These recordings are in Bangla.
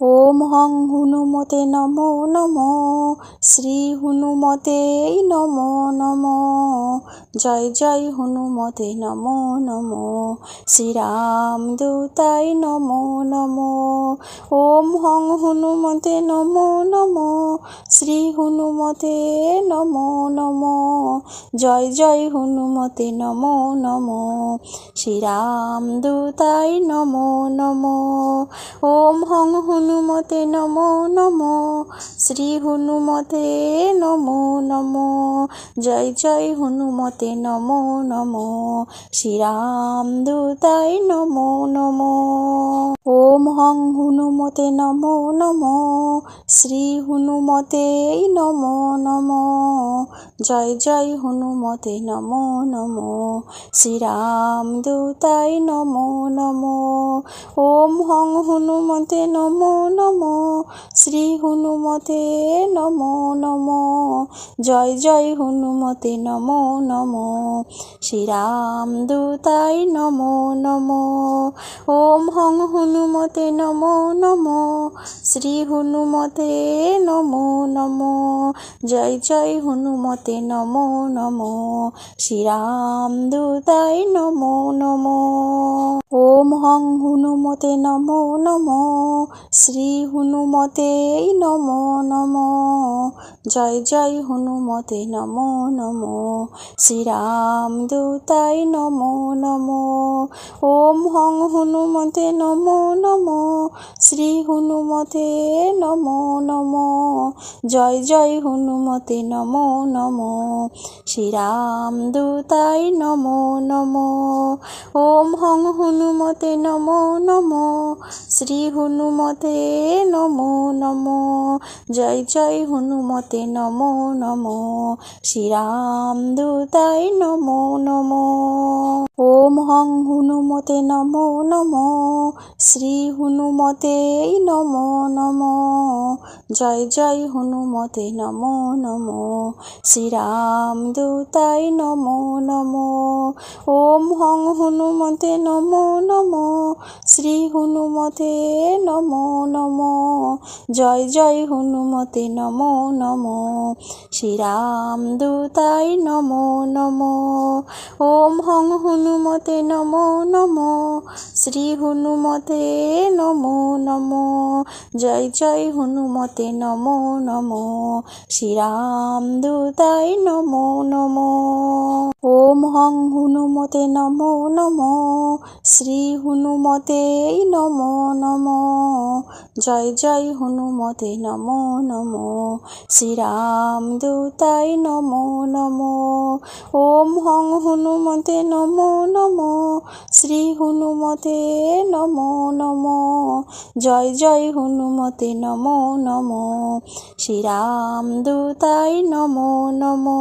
ওম হং হনুমতে নমো নমো, শ্রী হনুমতে নমো নমো। জয় জয় হনুমতে নমো নমো, শ্রীরাম দূতায় নমো নমো। ওম হং হনুমতে নমো নমো, শ্রী হনুমতে নমো নমো। জয় জয় হনুমতে নমো নমো, শ্রীরাম দূতায় নমো নমো। ওম হং হনুমতে নমো নমো, শ্রী হনুমতে নমো নমো। জয় জয় হনুমতে নমো নমো, শ্রীরাম দূতায় নমো নমো। ওম হং হনুমতে নমো নমো, শ্রী হনুমতে নমো নমো। জয় জয় হনুমতে নমো নমো, শ্রীরাম দূতায় নমো নমো। ওম হং হনুমতে নমো নমো, শ্রী হনুমতে নমো নমো। জয় জয় হনুমতে নমো নমো, শ্রীরাম দূতায় নমো নমো। ওম হং হনুমতে নমো নমো, শ্রী হনুমতে নমো নমো। জয় জয় হনুমতে নমো নমো, শ্রীরাম দূতায় নমো নমো। ওম হং হনুমতে নমো নমো, শ্রী হনুমতে নমো নমো। জয় জয় হনুমতে নমো নমো, শ্রীরাম দূতায় নমো নমো। ওম হং হনুমতে নমো নমো, শ্রী হনুমতে নমো নমো। জয় জয় হনুমতে নমো নমো, শ্রীরাম দূতায় নমো নমো। ওম হং হনুমতে নমো নমো, শ্রী হনুমতে নমো নমো। জয় জয় হনুমতে নমো নমো, শ্রীরাম দূতায় নমো নমো। ওম হং হনুমতে নমো নমো, শ্রী হনুমতে নমো নমো। জয় জয় হনুমতে নমো নমো, শ্রীরাম দূতায় নমো নমো। ওম হং হনুমতে নমো নমো, শ্রী হনুমতে নমো নমো। জয় জয় হনুমতে নমো নমো, শ্রীরাম দূতায় নমো নমো। ওম হং হনুমতে নমো নমো, শ্রী হনুমতে নমো নমো। জয় জয় হনুমতে নমো নমো, শ্রীরাম দূতায় নমো নমো। ওম হং হনুমতে নমো নমো, শ্রী হনুমতে নমো নমো। জয় জয় হনুমতে নমো নমো, শ্রীরাম দূতায় নমো নমো। ওম হং হনুমতে নমো নমো, শ্রী হনুমতে নমো নমো। জয় জয় হনুমতে নমো নমো, শ্রীরাম দূতায় নমো নমো।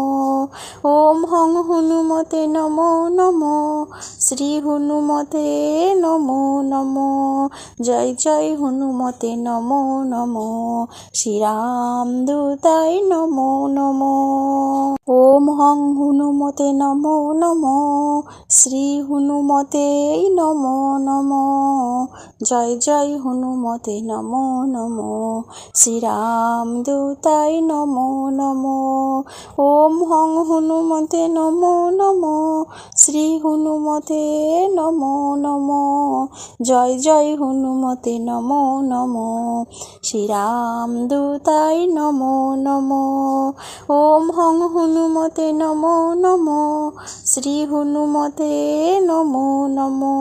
ওম হং হনুমতে নমো নমো, শ্রী হনুমতে নমো নমো। জয় জয় হনুমতে নমো নমো, শ্রীরাম দূতায় নমো নমো। ওম হং হনুমতে নমো নমো, শ্রী হনুমতে নমো নমো। জয় জয় হনুমতে নমো নমো, শ্রীরাম দূতায় নমো নমো। ওম হং হনুমতে নমো নমো, শ্রী হনুমতে নমো নমো। জয় জয় হনুমতে নমো নমো, শ্রীরাম দূতায় নমো নমো। ওম হং হনুমতে নমো নমো, শ্রী হনুমতে নমো নমো।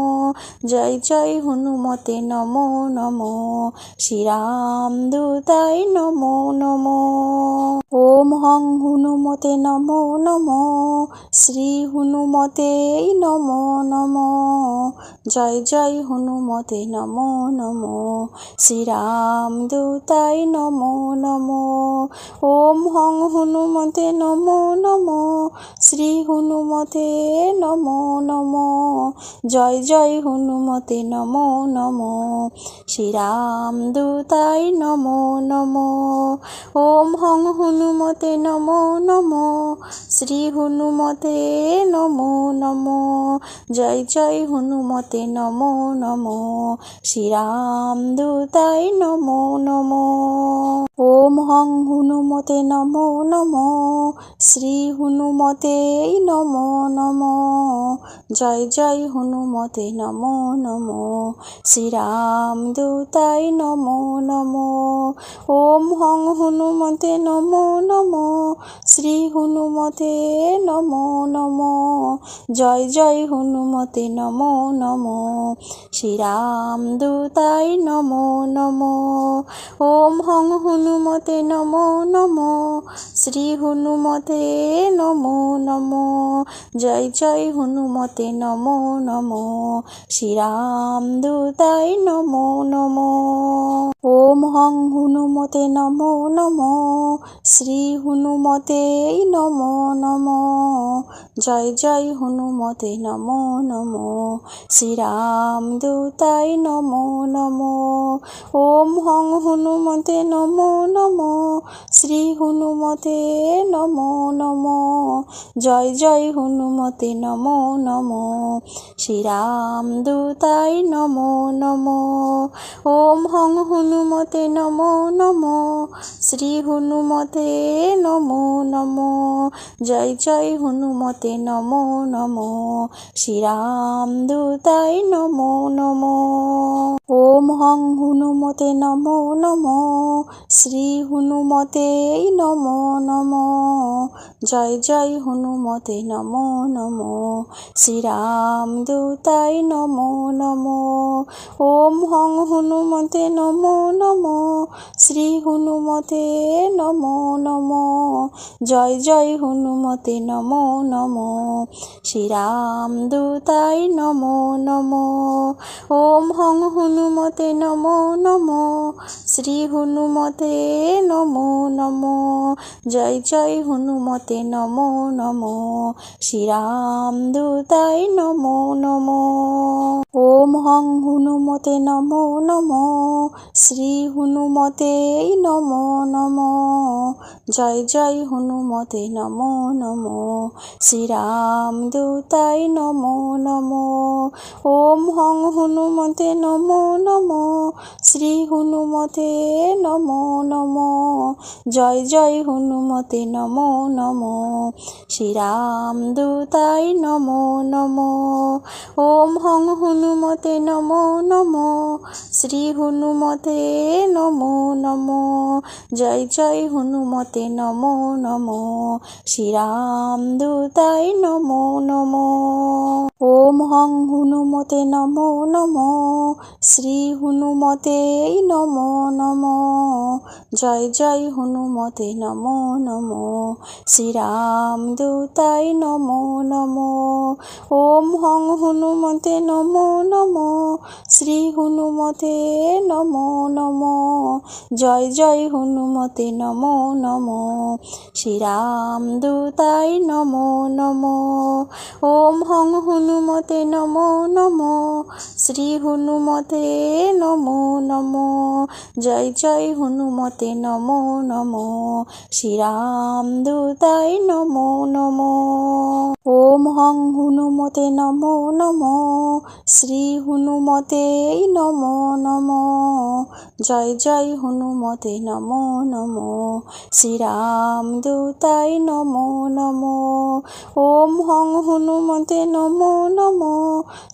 জয় জয় হনুমতে নমো নমো, শ্রীরাম দূতায় নমো নমো। ওম হং হনুমতে নমো নমো, শ্রী হনুমতে নমো নমো। জয় জয় হনুমতে নমো নমো, শ্রীরাম দূতায় নমো নমো। ওম হং হনুমতে নমো নমো, শ্রী হনুমতে নমো নমো। জয় জয় হনুমতে নমো নমো, শ্রীরাম দূতায় নমো নমো। ওম হং হনুমতে হনুমতে নমো নমো, শ্রী হনুমতে নমো নমো, জয় জয় হনুমতে নমো নমো, শ্রীরাম দূতায় নমো নমো। ওম হং হনুমতে নমো নমো, শ্রী হনুমতে নমো নমো, জয় জয় হনুমতে নমো নমো, শ্রীরাম দূতায় নমো নমো। ওম হং হনুমতে নমো নমো, শ্রী হনুমতে নমো নমো, জয় জয় হনুমতে নমো নমো, শ্রীরাম দূতায় নমো নমো। ওম হং হনুমতে নমো নমো, শ্রী হনুমতে নমো নমো, জয় জয় হনুমতে নমো নমো, শ্রীরাম দূতায় নমো নমো। ওম হং হনুমতে নমো নমো, শ্রী হনুমতে নমো নমো, জয় জয় হনুমতে নমো নমো, শ্রীরাম দূতায় নমো নমো। ওম হং হনুমতে নমো নমো, শ্রী হনুমতে নমো নমো, জয় জয় হনুমতে নমো নমো, শ্রীরাম দূতায় নমো নমো। ওম হং হনুমতে নমো নমো, শ্রী হনুমতে নমো নমো, জয় জয় হনুমতে নমো নমো, শ্রীরাম দূতায় নমো নমো। ওম হং হনুমতে নমো নমো, শ্রী হনুমতে নমো নমো, জয় জয় হনুমতে নমো নমো, শ্রীরাম দূতায় নমো নমো। ওম হং হনুমতে নমো নমো, শ্রী হনুমতে নমো নমো, জয় জয় হনুমতে নমো নমো, শ্রীরাম দূতায় নমো নমো। ওম হং হনুমতে নমো নমো, শ্রী হনুমতে নমো নমো, জয় জয় হনুমতে নমো নমো, শ্রীরাম দূতায় নমো নমো। ওম হং হনুমতে নমো নমো, শ্রী হনুমতে নমো নমো, জয় জয় হনুমতে নমো নমো, শ্রীরাম দূতায় নমো নমো। ওম হং হনুমতে নমো নমো, শ্রী হনুমতে নমো নমো, জয় জয় হনুমতে নমো নমো, শ্রীরাম দূতায় নমো নমো। ওম হং হনুমতে নমো নমো, শ্রী হনুমতে নমো নমো, জয় জয় হনুমতে নমো নমো, শ্রীরাম দূতায় নমো নমো। ওম হং হনুমতে নমো নমো, শ্রী হনুমতে নমো নমো, জয় জয় হনুমতে নমো নমো, শ্রীরাম দূতায় নমো নমো। ওম হং হনুমতে নমো নমো, শ্রী হনুমতে নমো নমো, জয় জয় হনুমতে নমো নমো, শ্রীরাম দূতায় নমো নমো। ওম হং হনুমতে নমো নমো, শ্রী হনুমতে নমো নমো, জয় জয় হনুমতে নমো নমো, শ্রীরাম দূতায় নমো নমো। ওম হং হনুমতে নমো নমো, শ্রী হনুমতে নমো নমো, জয় জয় হনুমতে নমো নমো, শ্রীরাম দূতায় নমো নমো। ওম হং হনুমতে নমো নমো,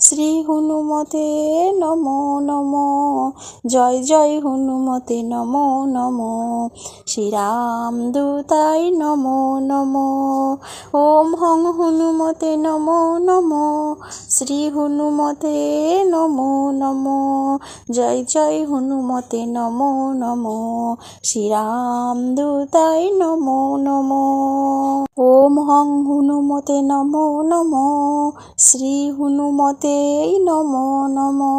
শ্রী হনুমতে নমো নমো, জয় জয় হনুমতে নমো নমো, শ্রীরাম দূতায় নমো নমো। ওম হং হনুমতে নমো নমো, শ্রী হনুমতে নমো নমো, জয় জয় হনুমতে নমো নমো, শ্রীরাম দূতায় নমো নমো। ওম হং হনুমতে নমো নমো, শ্রী হনুমতে নমো নমো,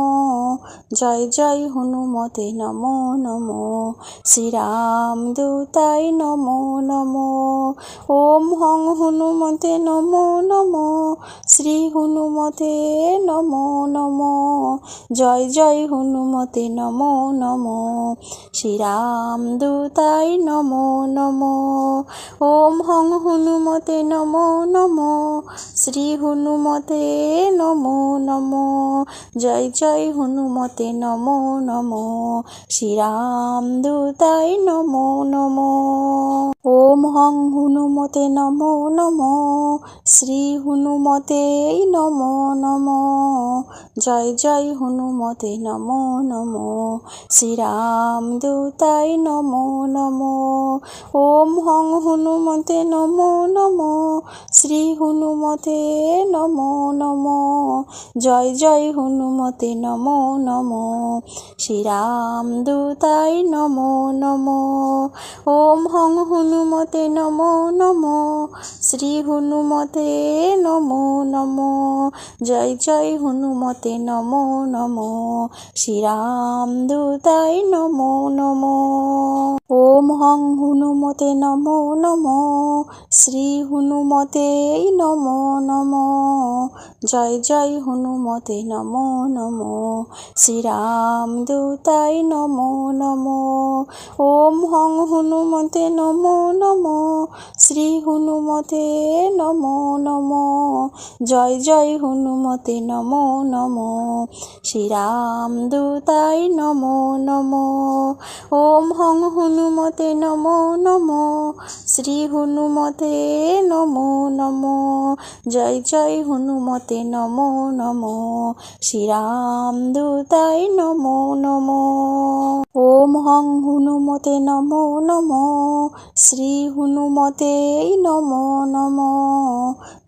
জয় জয় হনুমতে নমো নমো, শ্রীরাম দূতায় নমো নমো। ওম হং হনুমতে নমো নমো, শ্রী হনুমতে নমো নমো, জয় জয় হনুমতে নমো নমো, শ্রীরামদূতায় নমো নমো। ওম হং হনুমতে নমো নমো, শ্রী হনুমতে নমো নমো। জয় জয় হনুমতে নমো নমো, শ্রীরামদূতায় নমো নমো। ওম হং হনুমতে নমো নমো, শ্রী হনুমতে নমো নমো। জয় জয় হনুমতে নমো নমো, শ্রীরামদূতায় নমো নমো। ওম হং হনুমতে নমো নমো, শ্রী হনুমতে নমো নমো। জয় জয় হনুমতে নমো নমো, শ্রীরামদূতায় নমো নমো। ওম হং হনুমতে নমো নমো, শ্রী হনুমতে নমো নমো। জয় জয় হনুমতে নমো নমো, শ্রীরামদূতায় নমো নমো। ওম হং হনুমতে নমো নমো, শ্রী হনুমতে নমো নমো। জয় জয় হনুমতে নমো নমো, শ্রীরামদূতায় নমো নমো। ওম হং হনুমতে নমো নমো, শ্রী হনুমতে নমো নমো। জয় জয় হনুমতে নমো নমো, শ্রীরামদূতায় নমো নমো। ওম হং হনুমতে নমো নমো, শ্রী হনুমতে নমো নমো। জয় জয় হনুমতে নমো নমো, শ্রীরামদূতায় নমো নমো। ওম হং হনুমতে নমো নমো, শ্রী হনুমতে নমো নমো।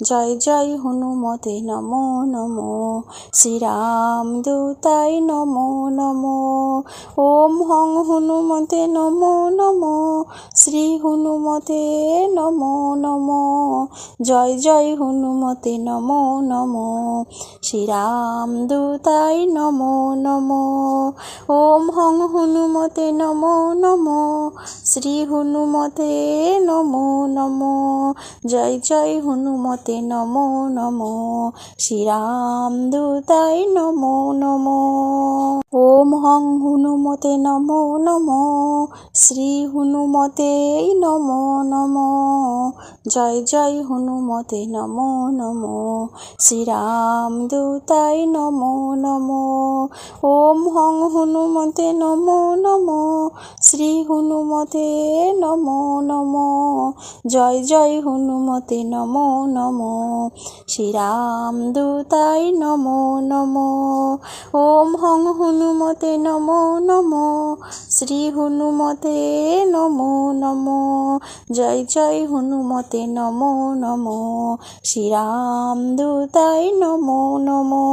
জয় জয় হনুমতে নমো নমো, শ্রীরামদূতায় নমো নমো। ওম হং হনুমতে নমো নমো, শ্রী হনুমতে নমো নমো। জয় জয় হনুমতে নমো নমো, শ্রীরামদূতায় নমো নমো। ওম হং হনুমতে নমো নমো, শ্রী হনুমতে নমো নমো। জয় জয় হনুমতে নমো নমো, শ্রীরামদূতায় নমো নমো। ওম হং হনুমতে নমো নমো, শ্রী হনুমতে নমো নমো। জয় জয় হনুমতে নমো নমো, শ্রীরামদূতায় নমো নমো। ওম হং হনুমতে নমো নমো, শ্রী হনুমতে নমো নমো। জয় জয় হনুমতে নমো নমো, শ্রীরামদূতায় নমো নমো। ওম হং হনুমতে নমো নমো, শ্রী হনুমতে নমো নমো। জয় জয় হনুমতে নমো নমো, শ্রীরামদূতায় নমো নমো।